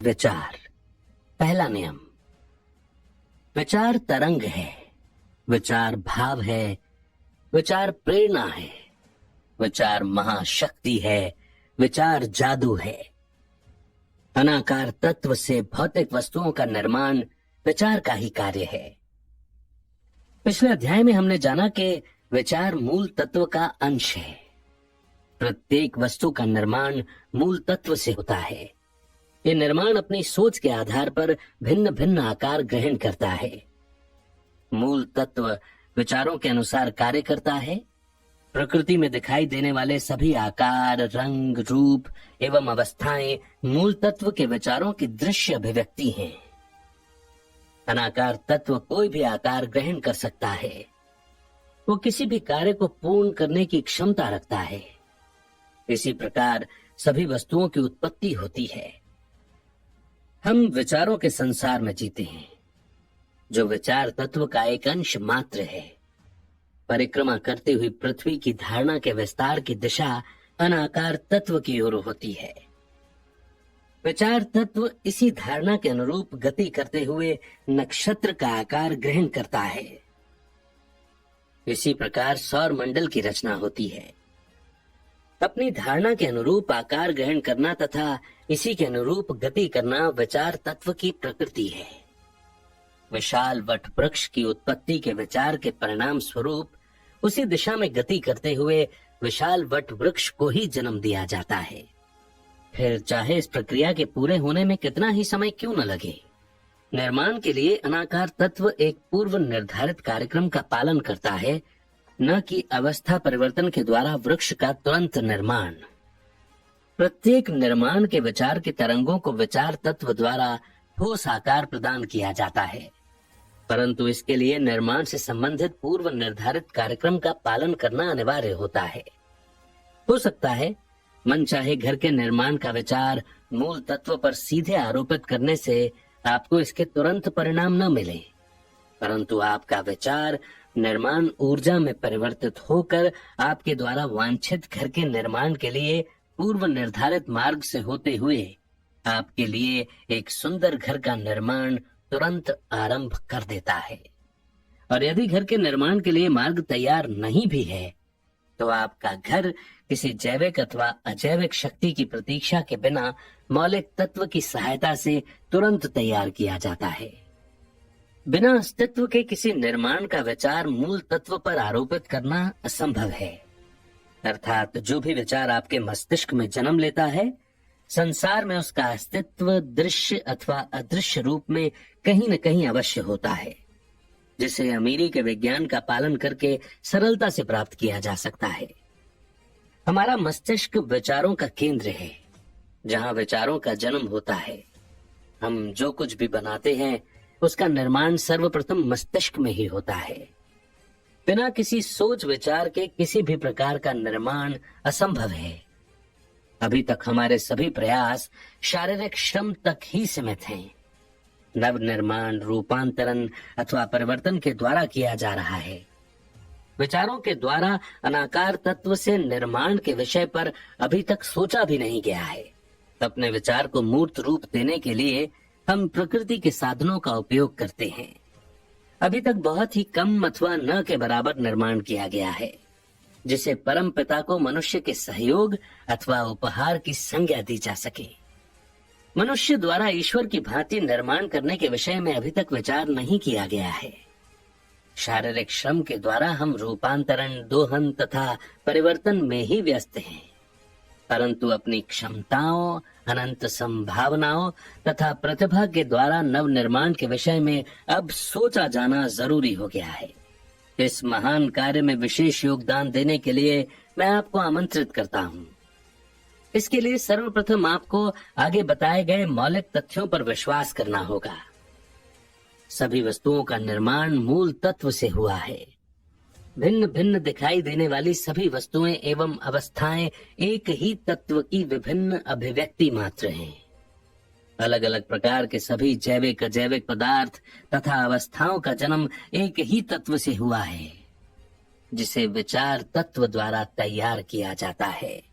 विचार। पहला नियम, विचार तरंग है, विचार भाव है, विचार प्रेरणा है, विचार महाशक्ति है, विचार जादू है। अनाकार तत्व से भौतिक वस्तुओं का निर्माण विचार का ही कार्य है। पिछले अध्याय में हमने जाना कि विचार मूल तत्व का अंश है। प्रत्येक वस्तु का निर्माण मूल तत्व से होता है। ये निर्माण अपनी सोच के आधार पर भिन्न भिन्न आकार ग्रहण करता है। मूल तत्व विचारों के अनुसार कार्य करता है। प्रकृति में दिखाई देने वाले सभी आकार, रंग, रूप एवं अवस्थाएं मूल तत्व के विचारों की दृश्य अभिव्यक्ति हैं। अनाकार तत्व कोई भी आकार ग्रहण कर सकता है। वो किसी भी कार्य को पूर्ण करने की क्षमता रखता है। इसी प्रकार सभी वस्तुओं की उत्पत्ति होती है। हम विचारों के संसार में जीते हैं, जो विचार तत्व का एक अंश मात्र है। परिक्रमा करती हुई पृथ्वी की धारणा के विस्तार की दिशा अनाकार तत्व की ओर होती है। विचार तत्व इसी धारणा के अनुरूप गति करते हुए नक्षत्र का आकार ग्रहण करता है। इसी प्रकार सौर मंडल की रचना होती है। अपनी धारणा के अनुरूप आकार ग्रहण करना तथा इसी के अनुरूप गति करना विचार तत्व की प्रकृति है। विशाल वट वृक्ष की उत्पत्ति के विचार के परिणाम स्वरूप उसी दिशा में गति करते हुए विशाल वट वृक्ष को ही जन्म दिया जाता है। फिर चाहे इस प्रक्रिया के पूरे होने में कितना ही समय क्यों न लगे, निर्माण के लिए अनाकार तत्व एक पूर्व निर्धारित कार्यक्रम का पालन करता है, न कि अवस्था परिवर्तन के द्वारा वृक्ष का तुरंत निर्माण। प्रत्येक निर्माण के विचार की तरंगों को विचार तत्व द्वारा ठोस आकार प्रदान किया जाता है, परंतु इसके लिए निर्माण से संबंधित पूर्व निर्धारित कार्यक्रम का पालन करना अनिवार्य होता है। हो सकता है मनचाहे घर के निर्माण का विचार मूल तत्व पर सीधे आरोपित करने से आपको इसके तुरंत परिणाम न मिले, परंतु आपका विचार निर्माण ऊर्जा में परिवर्तित होकर आपके द्वारा वांछित घर के निर्माण के लिए पूर्व निर्धारित मार्ग से होते हुए आपके लिए एक सुंदर घर का निर्माण तुरंत आरंभ कर देता है। और यदि घर के निर्माण के लिए मार्ग तैयार नहीं भी है, तो आपका घर किसी जैविक अथवा अजैविक शक्ति की प्रतीक्षा के बिना मौलिक तत्व की सहायता से तुरंत तैयार किया जाता है। बिना अस्तित्व के किसी निर्माण का विचार मूल तत्व पर आरोपित करना असंभव है। अर्थात जो भी विचार आपके मस्तिष्क में जन्म लेता है, संसार में उसका अस्तित्व दृश्य अथवा अदृश्य रूप में कहीं न कहीं अवश्य होता है, जिसे अमीरी के विज्ञान का पालन करके सरलता से प्राप्त किया जा सकता है। हमारा मस्तिष्क विचारों का केंद्र है, जहाँ विचारों का जन्म होता है। हम जो कुछ भी बनाते हैं उसका निर्माण सर्वप्रथम मस्तिष्क में ही होता है। बिना किसी सोच विचार के किसी भी प्रकार का निर्माण असंभव है। अभी तक हमारे सभी प्रयास शारीरिक श्रम तक ही सीमित हैं। नव निर्माण, रूपांतरण अथवा परिवर्तन के द्वारा किया जा रहा है। विचारों के द्वारा अनाकार तत्व से निर्माण के विषय पर अभी तक सोचा भी नहीं गया है। अपने विचार को मूर्त रूप देने के लिए हम प्रकृति के साधनों का उपयोग करते हैं। अभी तक बहुत ही कम अथवा न के बराबर निर्माण किया गया है, जिसे परम पिता को मनुष्य के सहयोग अथवा उपहार की संज्ञा दी जा सके। मनुष्य द्वारा ईश्वर की भांति निर्माण करने के विषय में अभी तक विचार नहीं किया गया है। शारीरिक श्रम के द्वारा हम रूपांतरण, दोहन तथा परिवर्तन में ही व्यस्त हैं, परंतु अपनी क्षमताओं, अनंत संभावनाओं तथा प्रतिभा के द्वारा नव निर्माण के विषय में अब सोचा जाना जरूरी हो गया है। इस महान कार्य में विशेष योगदान देने के लिए मैं आपको आमंत्रित करता हूँ। इसके लिए सर्वप्रथम आपको आगे बताए गए मौलिक तथ्यों पर विश्वास करना होगा। सभी वस्तुओं का निर्माण मूल तत्व से हुआ है। भिन्न भिन्न दिखाई देने वाली सभी वस्तुएं एवं अवस्थाएं एक ही तत्व की विभिन्न अभिव्यक्ति मात्र हैं। अलग अलग प्रकार के सभी जैविक अजैविक पदार्थ तथा अवस्थाओं का जन्म एक ही तत्व से हुआ है, जिसे विचार तत्व द्वारा तैयार किया जाता है।